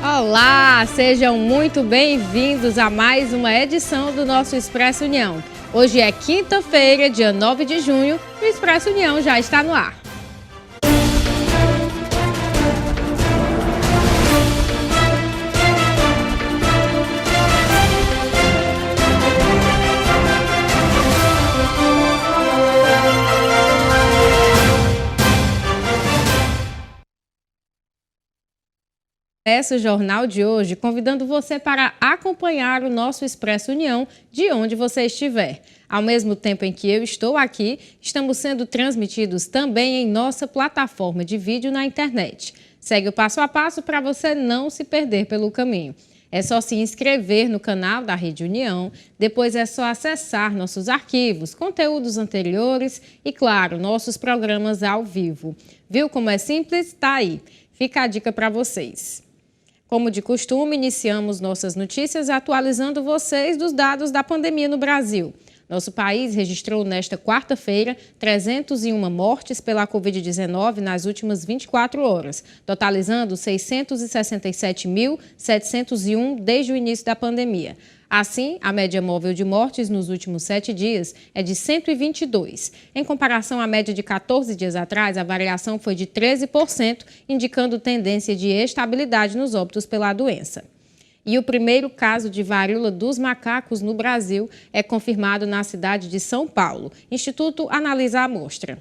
Olá, sejam muito bem-vindos a mais uma edição do nosso Expresso União. Hoje é quinta-feira, dia 9 de junho, e o Expresso União já está no ar. Começa o jornal de hoje convidando você para acompanhar o nosso Expresso União de onde você estiver. Ao mesmo tempo em que eu estou aqui, estamos sendo transmitidos também em nossa plataforma de vídeo na internet. Segue o passo a passo para você não se perder pelo caminho. É só se inscrever no canal da Rede União, depois é só acessar nossos arquivos, conteúdos anteriores e, claro, nossos programas ao vivo. Viu como é simples? Tá aí. Fica a dica para vocês. Como de costume, iniciamos nossas notícias atualizando vocês dos dados da pandemia no Brasil. Nosso país registrou nesta quarta-feira 301 mortes pela Covid-19 nas últimas 24 horas, totalizando 667.701 desde o início da pandemia. Assim, a média móvel de mortes nos últimos 7 dias é de 122. Em comparação à média de 14 dias atrás, a variação foi de 13%, indicando tendência de estabilidade nos óbitos pela doença. E o primeiro caso de varíola dos macacos no Brasil é confirmado na cidade de São Paulo. Instituto analisa a amostra.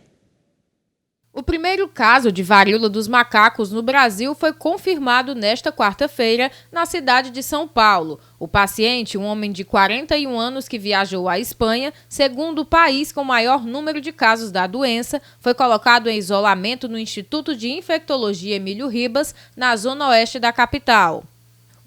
O primeiro caso de varíola dos macacos no Brasil foi confirmado nesta quarta-feira na cidade de São Paulo. O paciente, um homem de 41 anos que viajou à Espanha, segundo o país com maior número de casos da doença, foi colocado em isolamento no Instituto de Infectologia Emílio Ribas, na zona oeste da capital.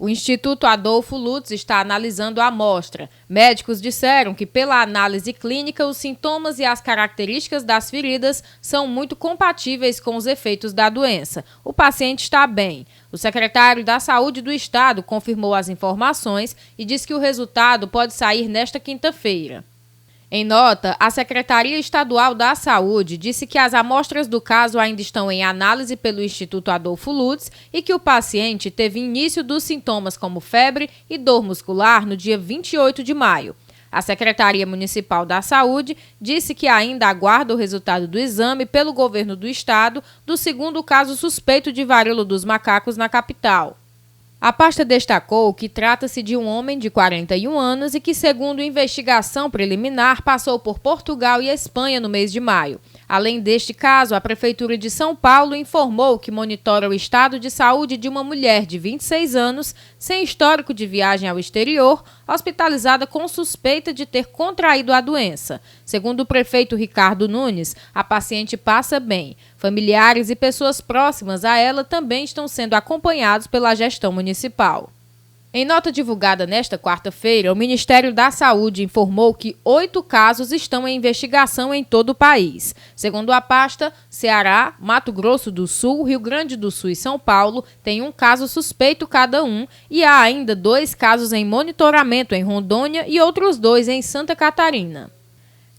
O Instituto Adolfo Lutz está analisando a amostra. Médicos disseram que, pela análise clínica, os sintomas e as características das feridas são muito compatíveis com os efeitos da doença. O paciente está bem. O secretário da Saúde do Estado confirmou as informações e disse que o resultado pode sair nesta quinta-feira. Em nota, a Secretaria Estadual da Saúde disse que as amostras do caso ainda estão em análise pelo Instituto Adolfo Lutz e que o paciente teve início dos sintomas como febre e dor muscular no dia 28 de maio. A Secretaria Municipal da Saúde disse que ainda aguarda o resultado do exame pelo governo do estado do segundo caso suspeito de varíola dos macacos na capital. A pasta destacou que trata-se de um homem de 41 anos e que, segundo investigação preliminar, passou por Portugal e Espanha no mês de maio. Além deste caso, a Prefeitura de São Paulo informou que monitora o estado de saúde de uma mulher de 26 anos, sem histórico de viagem ao exterior, hospitalizada com suspeita de ter contraído a doença. Segundo o prefeito Ricardo Nunes, a paciente passa bem. Familiares e pessoas próximas a ela também estão sendo acompanhados pela gestão municipal. Em nota divulgada nesta quarta-feira, o Ministério da Saúde informou que 8 casos estão em investigação em todo o país. Segundo a pasta, Ceará, Mato Grosso do Sul, Rio Grande do Sul e São Paulo têm um caso suspeito cada um e há ainda 2 casos em monitoramento em Rondônia e outros 2 em Santa Catarina.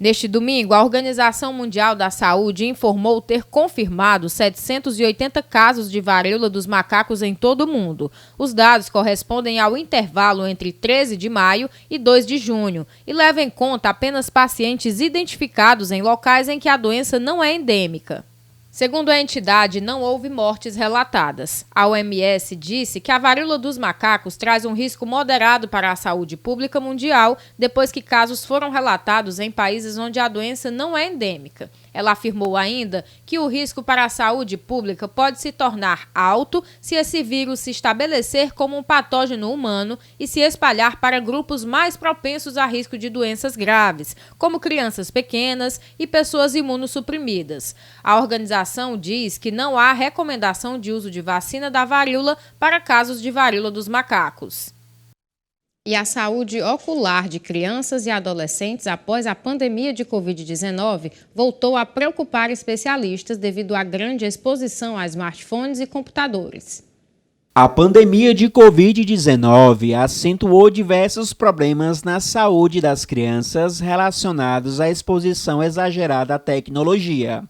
Neste domingo, a Organização Mundial da Saúde informou ter confirmado 780 casos de varíola dos macacos em todo o mundo. Os dados correspondem ao intervalo entre 13 de maio e 2 de junho e levam em conta apenas pacientes identificados em locais em que a doença não é endêmica. Segundo a entidade, não houve mortes relatadas. A OMS disse que a varíola dos macacos traz um risco moderado para a saúde pública mundial depois que casos foram relatados em países onde a doença não é endêmica. Ela afirmou ainda que o risco para a saúde pública pode se tornar alto se esse vírus se estabelecer como um patógeno humano e se espalhar para grupos mais propensos a risco de doenças graves, como crianças pequenas e pessoas imunossuprimidas. A organização diz que não há recomendação de uso de vacina da varíola para casos de varíola dos macacos. E a saúde ocular de crianças e adolescentes após a pandemia de Covid-19 voltou a preocupar especialistas devido à grande exposição a smartphones e computadores. A pandemia de Covid-19 acentuou diversos problemas na saúde das crianças relacionados à exposição exagerada à tecnologia.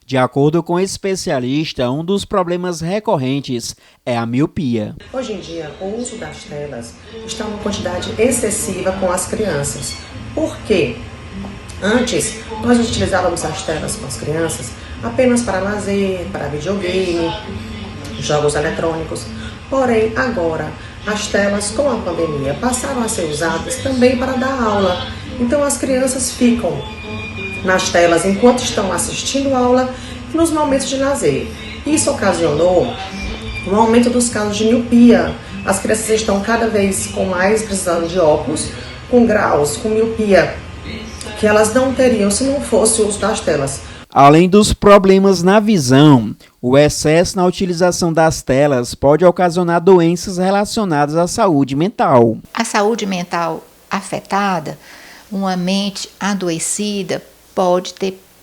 De acordo com o especialista, um dos problemas recorrentes é a miopia. Hoje em dia, o uso das telas está uma quantidade excessiva com as crianças. Por quê? Antes, nós utilizávamos as telas com as crianças apenas para lazer, para videogame, jogos eletrônicos. Porém, agora, as telas com a pandemia passaram a ser usadas também para dar aula. Então, as crianças ficam nas telas enquanto estão assistindo aula e nos momentos de lazer. Isso ocasionou um aumento dos casos de miopia. As crianças estão cada vez com mais precisando de óculos, com graus, com miopia, que elas não teriam se não fosse o uso das telas. Além dos problemas na visão, o excesso na utilização das telas pode ocasionar doenças relacionadas à saúde mental. A saúde mental afetada, uma mente adoecida,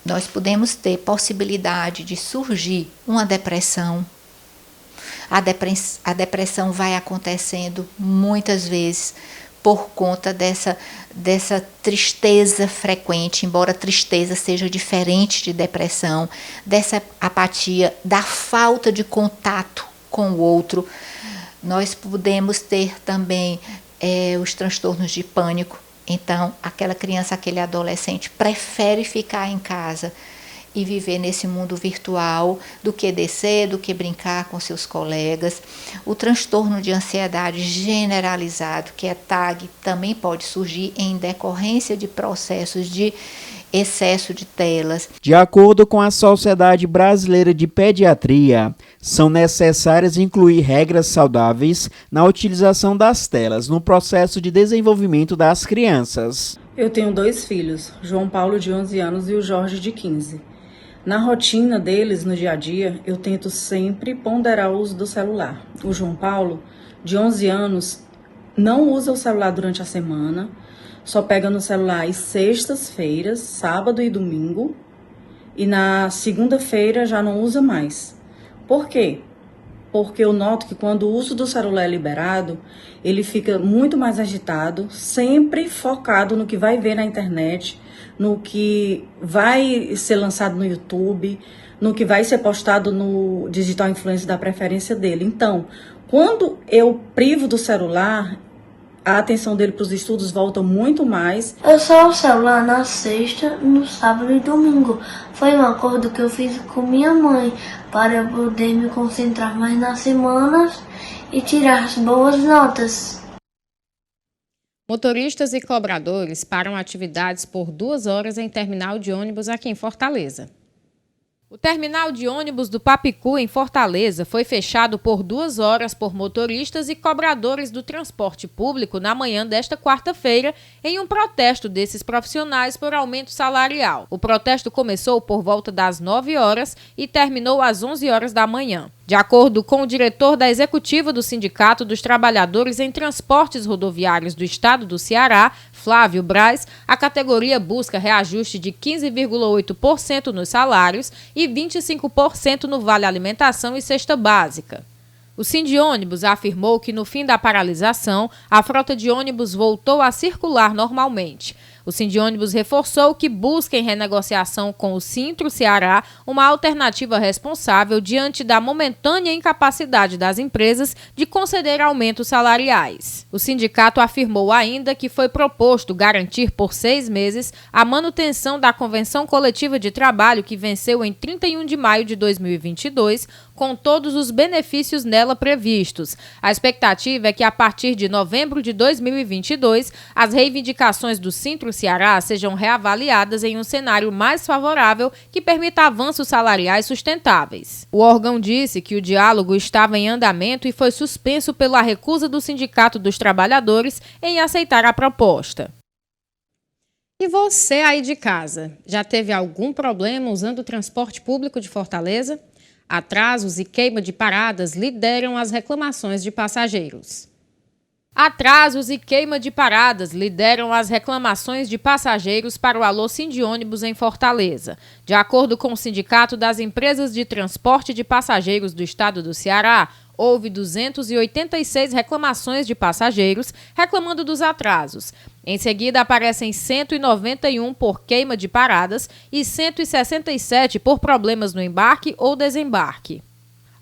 nós podemos ter possibilidade de surgir uma depressão. A depressão vai acontecendo muitas vezes por conta dessa tristeza frequente, embora tristeza seja diferente de depressão, dessa apatia, da falta de contato com o outro. Nós podemos ter também os transtornos de pânico. Então, aquela criança, aquele adolescente prefere ficar em casa e viver nesse mundo virtual do que descer, do que brincar com seus colegas. O transtorno de ansiedade generalizado, que é TAG, também pode surgir em decorrência de processos de excesso de telas. De acordo com a Sociedade Brasileira de Pediatria, são necessárias incluir regras saudáveis na utilização das telas no processo de desenvolvimento das crianças. Eu tenho 2 filhos, João Paulo de 11 anos e o Jorge de 15. Na rotina deles, no dia a dia, eu tento sempre ponderar o uso do celular. O João Paulo, de 11 anos, não usa o celular durante a semana, só pega no celular às sextas-feiras, sábado e domingo, e na segunda-feira já não usa mais. Por quê? Porque eu noto que quando o uso do celular é liberado, ele fica muito mais agitado, sempre focado no que vai ver na internet, no que vai ser lançado no YouTube, no que vai ser postado no Digital Influencer da preferência dele. Então, quando eu privo do celular, a atenção dele para os estudos volta muito mais. Eu só o celular na sexta, no sábado e domingo. Foi um acordo que eu fiz com minha mãe para eu poder me concentrar mais nas semanas e tirar as boas notas. Motoristas e cobradores param atividades por 2 horas em terminal de ônibus aqui em Fortaleza. O terminal de ônibus do Papicu, em Fortaleza, foi fechado por 2 horas por motoristas e cobradores do transporte público na manhã desta quarta-feira, em um protesto desses profissionais por aumento salarial. O protesto começou por volta das 9 horas e terminou às 11 horas da manhã. De acordo com o diretor da executiva do Sindicato dos Trabalhadores em Transportes Rodoviários do Estado do Ceará, Flávio Braz, a categoria busca reajuste de 15,8% nos salários e 25% no vale alimentação e cesta básica. O Sindiônibus afirmou que no fim da paralisação, a frota de ônibus voltou a circular normalmente. O Sindiônibus reforçou que busca em renegociação com o Sintro Ceará uma alternativa responsável diante da momentânea incapacidade das empresas de conceder aumentos salariais. O sindicato afirmou ainda que foi proposto garantir por 6 meses a manutenção da Convenção Coletiva de Trabalho que venceu em 31 de maio de 2022, com todos os benefícios nela previstos. A expectativa é que a partir de novembro de 2022, as reivindicações do Sintro Ceará sejam reavaliadas em um cenário mais favorável que permita avanços salariais sustentáveis. O órgão disse que o diálogo estava em andamento e foi suspenso pela recusa do Sindicato dos Trabalhadores em aceitar a proposta. E você aí de casa, já teve algum problema usando o transporte público de Fortaleza? Atrasos e queima de paradas lideram as reclamações de passageiros. Atrasos e queima de paradas lideram as reclamações de passageiros para o Alô Sindiônibus em Fortaleza. De acordo com o Sindicato das Empresas de Transporte de Passageiros do Estado do Ceará, houve 286 reclamações de passageiros reclamando dos atrasos. Em seguida, aparecem 191 por queima de paradas e 167 por problemas no embarque ou desembarque.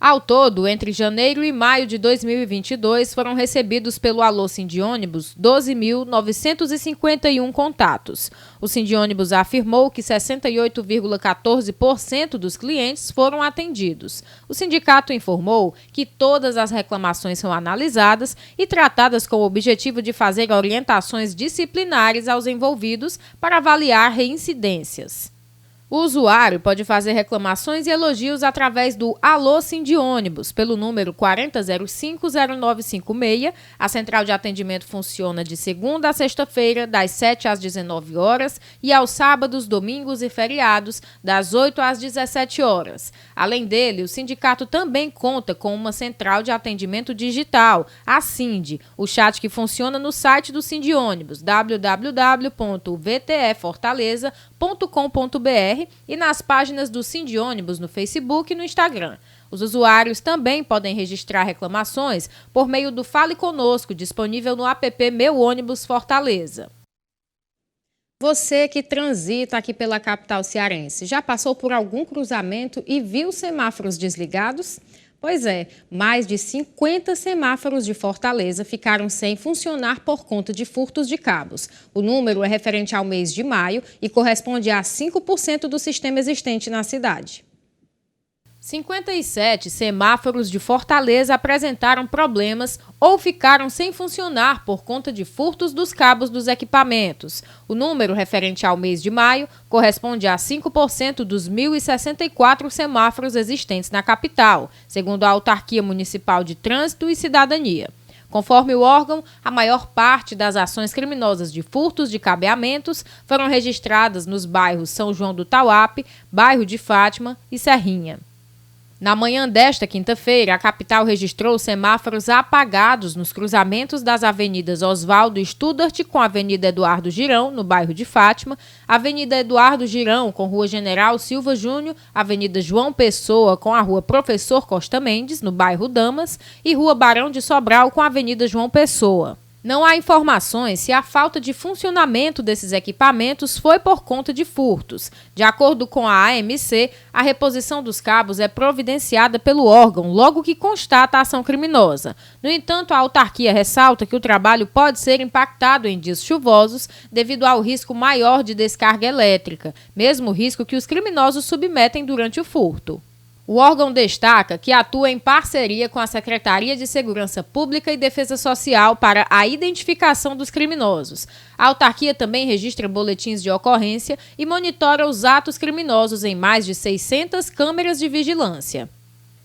Ao todo, entre janeiro e maio de 2022, foram recebidos pelo Alô Sindiônibus 12.951 contatos. O Sindiônibus afirmou que 68,14% dos clientes foram atendidos. O sindicato informou que todas as reclamações são analisadas e tratadas com o objetivo de fazer orientações disciplinares aos envolvidos para avaliar reincidências. O usuário pode fazer reclamações e elogios através do Alô Sindiônibus, pelo número 40050956. A central de atendimento funciona de segunda a sexta-feira, das 7 às 19 horas, e aos sábados, domingos e feriados, das 8 às 17 horas. Além dele, o sindicato também conta com uma central de atendimento digital, a Sindi, o chat que funciona no site do Sindiônibus, www.vtefortaleza.com.br, e nas páginas do Sindiônibus no Facebook e no Instagram. Os usuários também podem registrar reclamações por meio do Fale Conosco, disponível no app Meu Ônibus Fortaleza. Você que transita aqui pela capital cearense, já passou por algum cruzamento e viu semáforos desligados? Pois é, mais de 50 semáforos de Fortaleza ficaram sem funcionar por conta de furtos de cabos. O número é referente ao mês de maio e corresponde a 5% do sistema existente na cidade. 57 semáforos de Fortaleza apresentaram problemas ou ficaram sem funcionar por conta de furtos dos cabos dos equipamentos. O número referente ao mês de maio corresponde a 5% dos 1.064 semáforos existentes na capital, segundo a Autarquia Municipal de Trânsito e Cidadania. Conforme o órgão, a maior parte das ações criminosas de furtos de cabeamentos foram registradas nos bairros São João do Tauape, Bairro de Fátima e Serrinha. Na manhã desta quinta-feira, a capital registrou semáforos apagados nos cruzamentos das avenidas Oswaldo Studart com a Avenida Eduardo Girão, no bairro de Fátima, Avenida Eduardo Girão com Rua General Silva Júnior, Avenida João Pessoa com a Rua Professor Costa Mendes, no bairro Damas, e Rua Barão de Sobral com a Avenida João Pessoa. Não há informações se a falta de funcionamento desses equipamentos foi por conta de furtos. De acordo com a AMC, a reposição dos cabos é providenciada pelo órgão logo que constata a ação criminosa. No entanto, a autarquia ressalta que o trabalho pode ser impactado em dias chuvosos devido ao risco maior de descarga elétrica, mesmo risco que os criminosos submetem durante o furto. O órgão destaca que atua em parceria com a Secretaria de Segurança Pública e Defesa Social para a identificação dos criminosos. A autarquia também registra boletins de ocorrência e monitora os atos criminosos em mais de 600 câmeras de vigilância.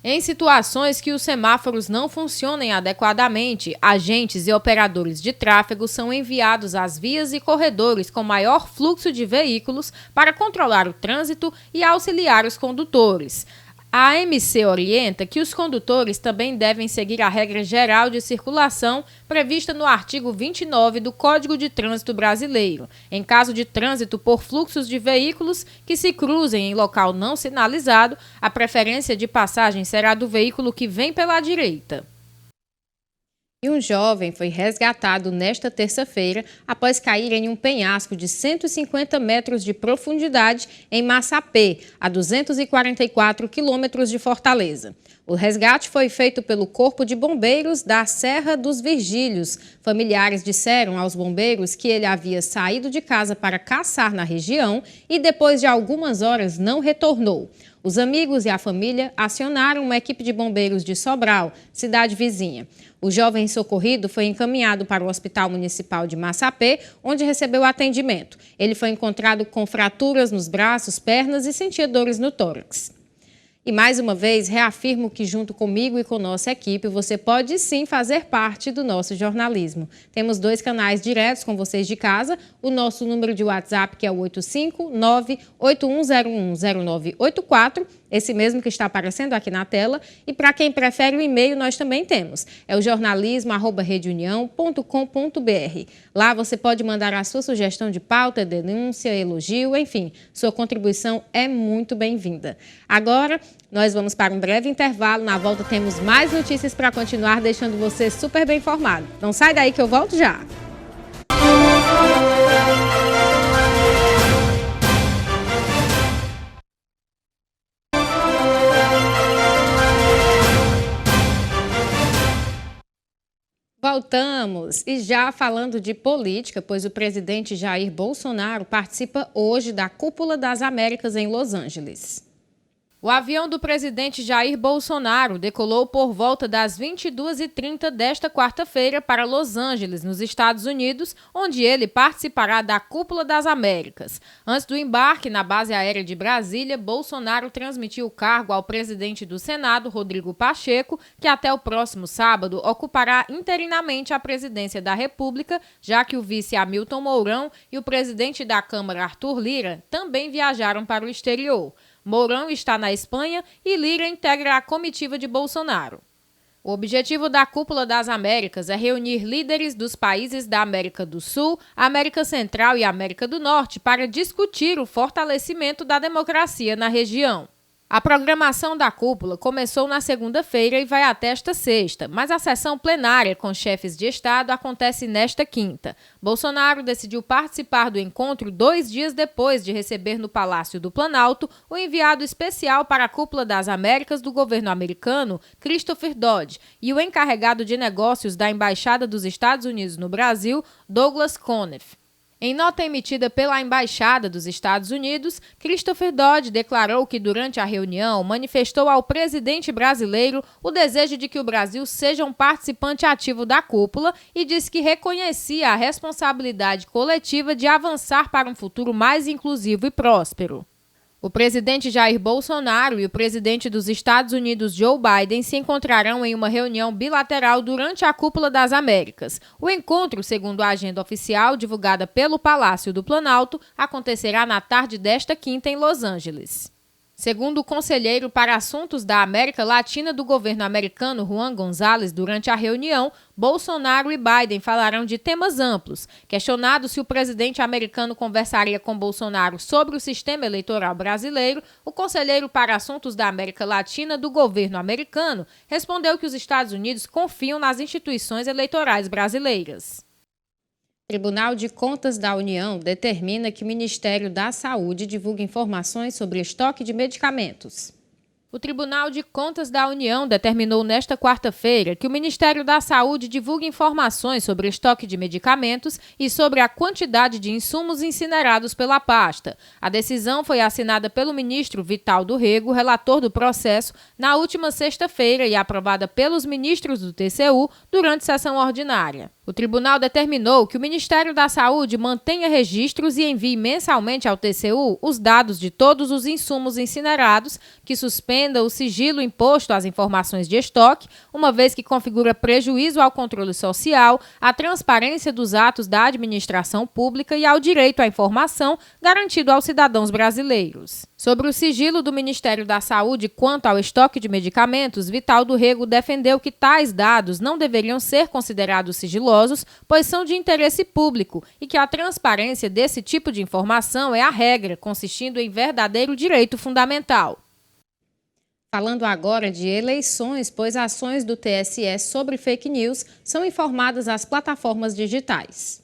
Em situações que os semáforos não funcionem adequadamente, agentes e operadores de tráfego são enviados às vias e corredores com maior fluxo de veículos para controlar o trânsito e auxiliar os condutores. A AMC orienta que os condutores também devem seguir a regra geral de circulação prevista no artigo 29 do Código de Trânsito Brasileiro. Em caso de trânsito por fluxos de veículos que se cruzem em local não sinalizado, a preferência de passagem será do veículo que vem pela direita. E um jovem foi resgatado nesta terça-feira após cair em um penhasco de 150 metros de profundidade em Massapê, a 244 quilômetros de Fortaleza. O resgate foi feito pelo Corpo de Bombeiros da Serra dos Virgílios. Familiares disseram aos bombeiros que ele havia saído de casa para caçar na região e depois de algumas horas não retornou. Os amigos e a família acionaram uma equipe de bombeiros de Sobral, cidade vizinha. O jovem socorrido foi encaminhado para o Hospital Municipal de Massapê, onde recebeu atendimento. Ele foi encontrado com fraturas nos braços, pernas e sentia dores no tórax. E mais uma vez, reafirmo que junto comigo e com nossa equipe, você pode sim fazer parte do nosso jornalismo. Temos 2 canais diretos com vocês de casa, o nosso número de WhatsApp que é o 859-8101-0984 esse mesmo que está aparecendo aqui na tela. E para quem prefere o e-mail, nós também temos. É o jornalismo@redeunião.com.br. Lá você pode mandar a sua sugestão de pauta, denúncia, elogio, enfim, sua contribuição é muito bem-vinda. Agora, nós vamos para um breve intervalo. Na volta temos mais notícias para continuar deixando você super bem informado. Não sai daí que eu volto já. Voltamos e já falando de política, pois o presidente Jair Bolsonaro participa hoje da Cúpula das Américas em Los Angeles. O avião do presidente Jair Bolsonaro decolou por volta das 22h30 desta quarta-feira para Los Angeles, nos Estados Unidos, onde ele participará da Cúpula das Américas. Antes do embarque na base aérea de Brasília, Bolsonaro transmitiu o cargo ao presidente do Senado, Rodrigo Pacheco, que até o próximo sábado ocupará interinamente a presidência da República, já que o vice Hamilton Mourão e o presidente da Câmara, Arthur Lira, também viajaram para o exterior. Mourão está na Espanha e Lira integra a comitiva de Bolsonaro. O objetivo da Cúpula das Américas é reunir líderes dos países da América do Sul, América Central e América do Norte para discutir o fortalecimento da democracia na região. A programação da cúpula começou na segunda-feira e vai até esta sexta, mas a sessão plenária com chefes de Estado acontece nesta quinta. Bolsonaro decidiu participar do encontro 2 dias depois de receber no Palácio do Planalto o enviado especial para a Cúpula das Américas do governo americano, Christopher Dodd, e o encarregado de negócios da Embaixada dos Estados Unidos no Brasil, Douglas Conniff. Em nota emitida pela Embaixada dos Estados Unidos, Christopher Dodd declarou que durante a reunião manifestou ao presidente brasileiro o desejo de que o Brasil seja um participante ativo da cúpula e disse que reconhecia a responsabilidade coletiva de avançar para um futuro mais inclusivo e próspero. O presidente Jair Bolsonaro e o presidente dos Estados Unidos, Joe Biden, se encontrarão em uma reunião bilateral durante a Cúpula das Américas. O encontro, segundo a agenda oficial divulgada pelo Palácio do Planalto, acontecerá na tarde desta quinta em Los Angeles. Segundo o conselheiro para assuntos da América Latina do governo americano, Juan Gonzalez, durante a reunião, Bolsonaro e Biden falarão de temas amplos. Questionado se o presidente americano conversaria com Bolsonaro sobre o sistema eleitoral brasileiro, o conselheiro para assuntos da América Latina do governo americano respondeu que os Estados Unidos confiam nas instituições eleitorais brasileiras. O Tribunal de Contas da União determina que o Ministério da Saúde divulgue informações sobre estoque de medicamentos. O Tribunal de Contas da União determinou nesta quarta-feira que o Ministério da Saúde divulgue informações sobre estoque de medicamentos e sobre a quantidade de insumos incinerados pela pasta. A decisão foi assinada pelo ministro Vital do Rego, relator do processo, na última sexta-feira e aprovada pelos ministros do TCU durante sessão ordinária. O tribunal determinou que o Ministério da Saúde mantenha registros e envie mensalmente ao TCU os dados de todos os insumos incinerados, que suspenda o sigilo imposto às informações de estoque, uma vez que configura prejuízo ao controle social, à transparência dos atos da administração pública e ao direito à informação garantido aos cidadãos brasileiros. Sobre o sigilo do Ministério da Saúde quanto ao estoque de medicamentos, Vital do Rego defendeu que tais dados não deveriam ser considerados sigilosos, pois são de interesse público e que a transparência desse tipo de informação é a regra, consistindo em verdadeiro direito fundamental. Falando agora de eleições, pois ações do TSE sobre fake news são informadas às plataformas digitais.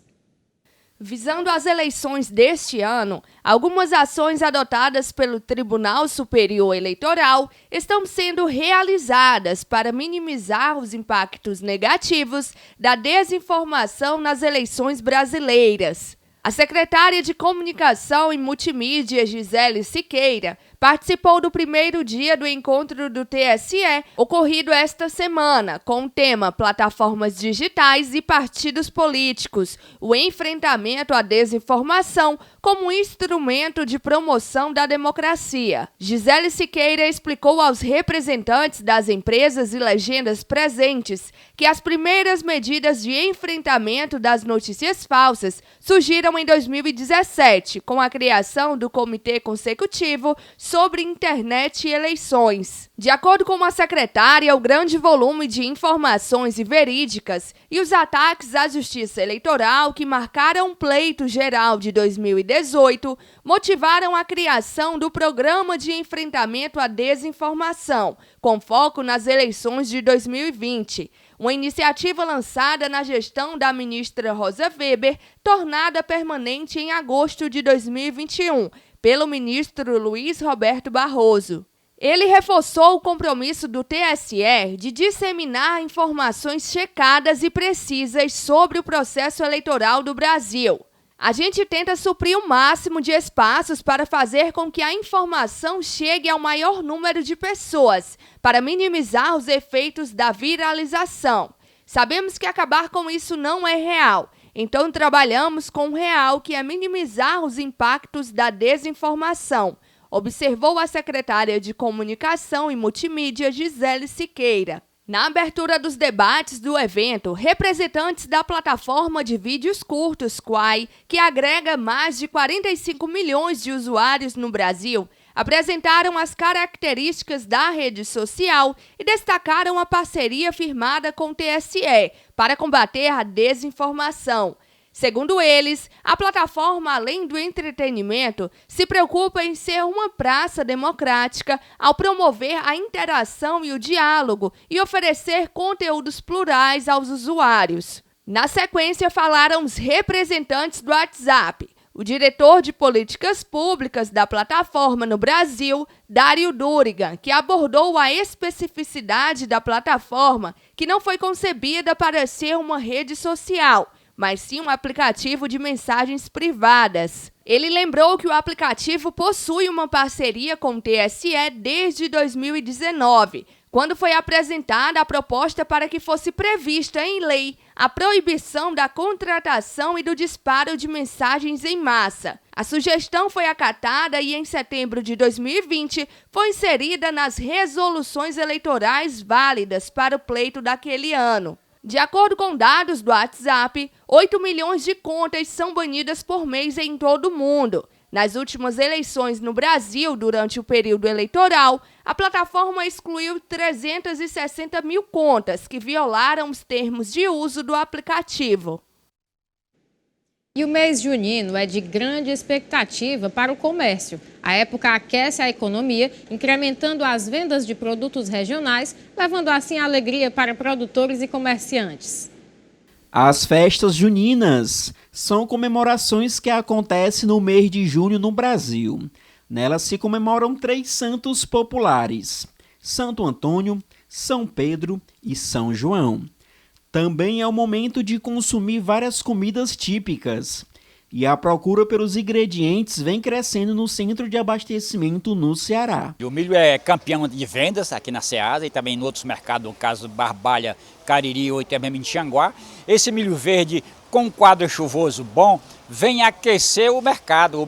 Visando as eleições deste ano, algumas ações adotadas pelo Tribunal Superior Eleitoral estão sendo realizadas para minimizar os impactos negativos da desinformação nas eleições brasileiras. A secretária de Comunicação e Multimídia, Gisele Siqueira, participou do primeiro dia do encontro do TSE, ocorrido esta semana, com o tema Plataformas Digitais e Partidos Políticos, o enfrentamento à desinformação como instrumento de promoção da democracia. Gisele Siqueira explicou aos representantes das empresas e legendas presentes que as primeiras medidas de enfrentamento das notícias falsas surgiram em 2017, com a criação do Comitê Consecutivo sobre internet e eleições. De acordo com a secretária, o grande volume de informações inverídicas e os ataques à justiça eleitoral que marcaram o pleito geral de 2018 motivaram a criação do Programa de Enfrentamento à Desinformação, com foco nas eleições de 2020. Uma iniciativa lançada na gestão da ministra Rosa Weber, tornada permanente em agosto de 2021, pelo ministro Luiz Roberto Barroso. Ele reforçou o compromisso do TSE de disseminar informações checadas e precisas sobre o processo eleitoral do Brasil. A gente tenta suprir o máximo de espaços para fazer com que a informação chegue ao maior número de pessoas, para minimizar os efeitos da viralização. Sabemos que acabar com isso não é real, então trabalhamos com o real, que é minimizar os impactos da desinformação, observou a secretária de Comunicação e Multimídia, Gisele Siqueira. Na abertura dos debates do evento, representantes da plataforma de vídeos curtos Quai, que agrega mais de 45 milhões de usuários no Brasil, apresentaram as características da rede social e destacaram a parceria firmada com o TSE para combater a desinformação. Segundo eles, a plataforma, além do entretenimento, se preocupa em ser uma praça democrática ao promover a interação e o diálogo e oferecer conteúdos plurais aos usuários. Na sequência, falaram os representantes do WhatsApp. O diretor de políticas públicas da plataforma no Brasil, Dário Durigan, que abordou a especificidade da plataforma, que não foi concebida para ser uma rede social, mas sim um aplicativo de mensagens privadas. Ele lembrou que o aplicativo possui uma parceria com o TSE desde 2019, quando foi apresentada a proposta para que fosse prevista em lei a proibição da contratação e do disparo de mensagens em massa. A sugestão foi acatada e, em setembro de 2020, foi inserida nas resoluções eleitorais válidas para o pleito daquele ano. De acordo com dados do WhatsApp, 8 milhões de contas são banidas por mês em todo o mundo. Nas últimas eleições no Brasil, durante o período eleitoral, a plataforma excluiu 360 mil contas que violaram os termos de uso do aplicativo. E o mês junino é de grande expectativa para o comércio. A época aquece a economia, incrementando as vendas de produtos regionais, levando assim alegria para produtores e comerciantes. As festas juninas são comemorações que acontecem no mês de junho no Brasil. Nelas se comemoram 3 santos populares: Santo Antônio, São Pedro e São João. Também é o momento de consumir várias comidas típicas. E a procura pelos ingredientes vem crescendo no centro de abastecimento no Ceará. O milho é campeão de vendas aqui na Ceasa e também em outros mercados, no caso Barbalha, Cariri ou até mesmo em Tianguá. Esse milho verde com quadro chuvoso bom vem aquecer o mercado.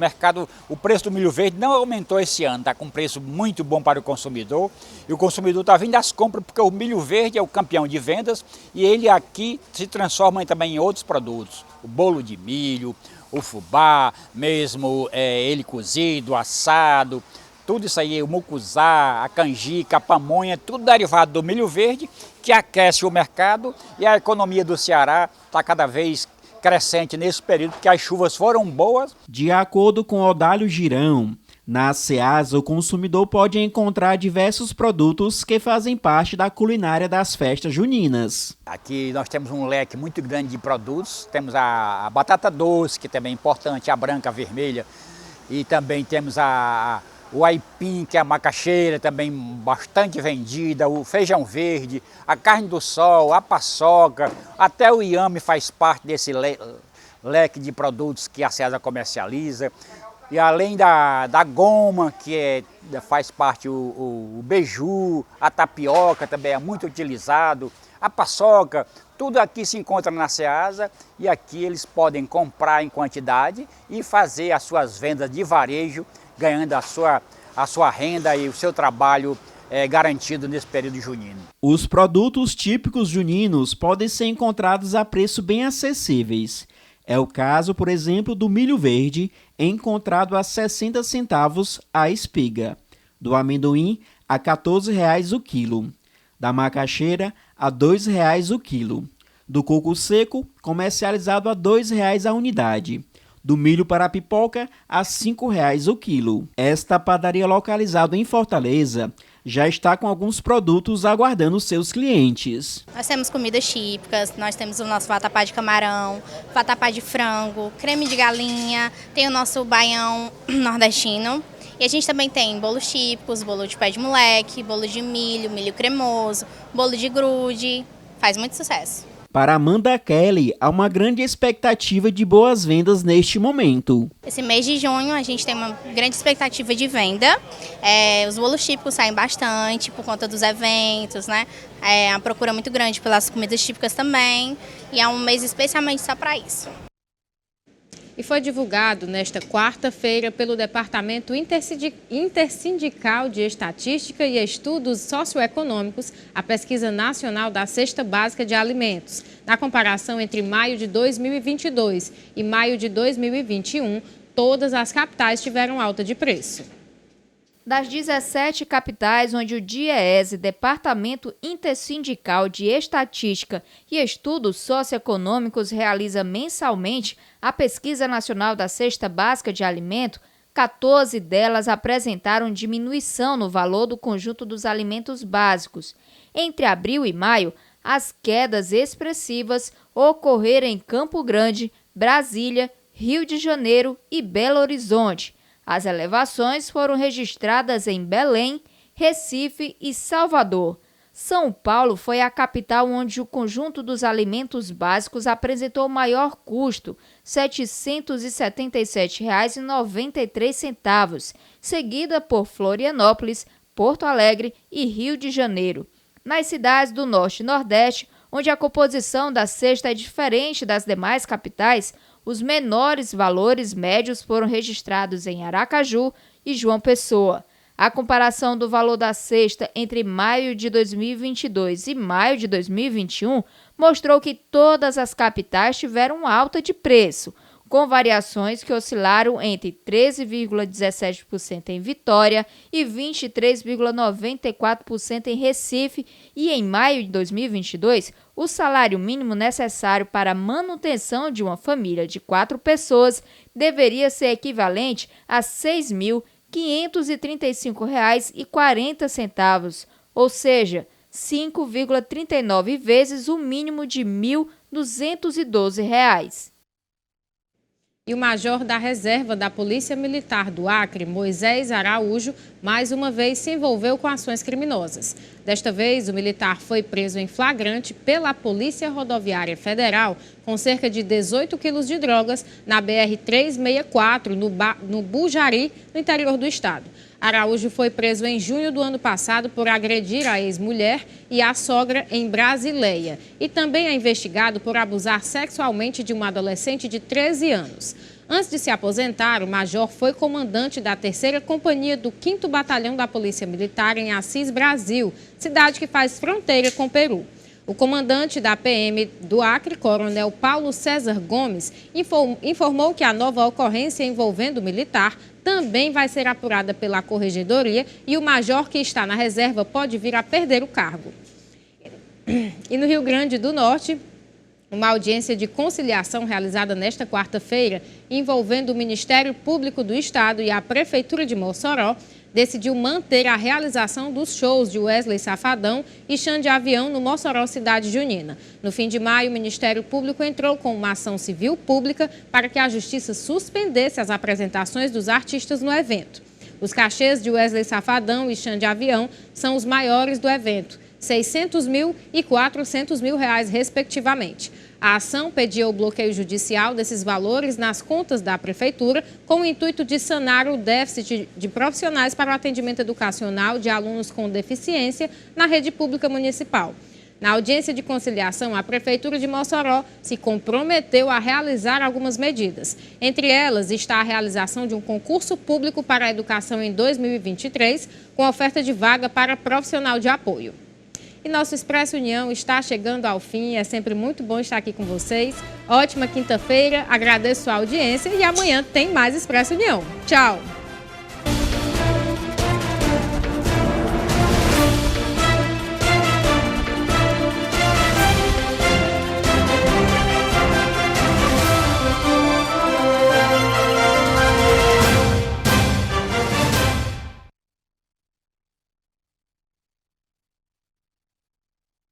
O preço do milho verde não aumentou esse ano, está com um preço muito bom para o consumidor. E o consumidor está vindo às compras porque o milho verde é o campeão de vendas e ele aqui se transforma também em outros produtos. O bolo de milho, o fubá, mesmo ele cozido, assado, tudo isso aí, o mucuzá, a canjica, a pamonha, tudo derivado do milho verde que aquece o mercado e a economia do Ceará está cada vez crescente nesse período porque as chuvas foram boas. De acordo com Odálio Girão, na Ceasa o consumidor pode encontrar diversos produtos que fazem parte da culinária das festas juninas. Aqui nós temos um leque muito grande de produtos, temos a batata doce, que também é importante, a branca, a vermelha, e também temos o aipim, que é a macaxeira, também bastante vendida, o feijão verde, a carne do sol, a paçoca, até o inhame faz parte desse leque de produtos que a Ceasa comercializa. E além da goma, que faz parte o beiju, a tapioca também é muito utilizado, a paçoca, tudo aqui se encontra na Ceasa e aqui eles podem comprar em quantidade e fazer as suas vendas de varejo, ganhando a sua renda e o seu trabalho garantido nesse período junino. Os produtos típicos juninos podem ser encontrados a preço bem acessíveis. É o caso, por exemplo, do milho verde, encontrado a 60 centavos a espiga. do amendoim a R$ 14,00 o quilo, da macaxeira a R$ 2,00 o quilo, do coco seco comercializado a R$ 2,00 a unidade, do milho para a pipoca a R$ 5,00 o quilo. Esta padaria localizada em Fortaleza já está com alguns produtos aguardando seus clientes. Nós temos comidas típicas, nós temos o nosso vatapá de camarão, vatapá de frango, creme de galinha, tem o nosso baião nordestino. E a gente também tem bolos típicos, bolo de pé de moleque, bolo de milho, milho cremoso, bolo de grude, faz muito sucesso. Para Amanda Kelly, há uma grande expectativa de boas vendas neste momento. Esse mês de junho a gente tem uma grande expectativa de venda. Os bolos típicos saem bastante por conta dos eventos, né? A procura muito grande pelas comidas típicas também. E é um mês especialmente só para isso. E foi divulgado nesta quarta-feira pelo Departamento Intersindical de Estatística e Estudos Socioeconômicos a Pesquisa Nacional da Cesta Básica de Alimentos. Na comparação entre maio de 2022 e maio de 2021, todas as capitais tiveram alta de preço. Das 17 capitais onde o DIEESE, Departamento Intersindical de Estatística e Estudos Socioeconômicos, realiza mensalmente a Pesquisa Nacional da Cesta Básica de Alimento, 14 delas apresentaram diminuição no valor do conjunto dos alimentos básicos. Entre abril e maio, as quedas expressivas ocorreram em Campo Grande, Brasília, Rio de Janeiro e Belo Horizonte. As elevações foram registradas em Belém, Recife e Salvador. São Paulo foi a capital onde o conjunto dos alimentos básicos apresentou maior custo, R$ 777,93, seguida por Florianópolis, Porto Alegre e Rio de Janeiro. Nas cidades do Norte e Nordeste, onde a composição da cesta é diferente das demais capitais, os menores valores médios foram registrados em Aracaju e João Pessoa. A comparação do valor da cesta entre maio de 2022 e maio de 2021 mostrou que todas as capitais tiveram alta de preço, com variações que oscilaram entre 13,17% em Vitória e 23,94% em Recife, e em maio de 2022, o salário mínimo necessário para a manutenção de uma família de 4 pessoas deveria ser equivalente a R$ 6.535,40, ou seja, 5,39 vezes o mínimo de R$ 1.212. E o major da reserva da Polícia Militar do Acre, Moisés Araújo, mais uma vez se envolveu com ações criminosas. Desta vez, o militar foi preso em flagrante pela Polícia Rodoviária Federal com cerca de 18 quilos de drogas na BR-364, no Bujari, no interior do estado. Araújo foi preso em junho do ano passado por agredir a ex-mulher e a sogra em Brasileia. E também é investigado por abusar sexualmente de uma adolescente de 13 anos. Antes de se aposentar, o major foi comandante da 3ª Companhia do 5º Batalhão da Polícia Militar em Assis, Brasil, cidade que faz fronteira com o Peru. O comandante da PM do Acre, Coronel Paulo César Gomes, informou que a nova ocorrência envolvendo o militar também vai ser apurada pela Corregedoria e o major que está na reserva pode vir a perder o cargo. E no Rio Grande do Norte, uma audiência de conciliação realizada nesta quarta-feira, envolvendo o Ministério Público do Estado e a Prefeitura de Mossoró, decidiu manter a realização dos shows de Wesley Safadão e Xande Avião no Mossoró Cidade Junina. No fim de maio, o Ministério Público entrou com uma ação civil pública para que a Justiça suspendesse as apresentações dos artistas no evento. Os cachês de Wesley Safadão e Xande Avião são os maiores do evento, R$ 600 mil e R$ 400 mil, respectivamente. A ação pedia o bloqueio judicial desses valores nas contas da Prefeitura com o intuito de sanar o déficit de profissionais para o atendimento educacional de alunos com deficiência na rede pública municipal. Na audiência de conciliação, a Prefeitura de Mossoró se comprometeu a realizar algumas medidas. Entre elas está a realização de um concurso público para a educação em 2023, com oferta de vaga para profissional de apoio. E nosso Expresso União está chegando ao fim. É sempre muito bom estar aqui com vocês. Ótima quinta-feira, agradeço a audiência e amanhã tem mais Expresso União. Tchau!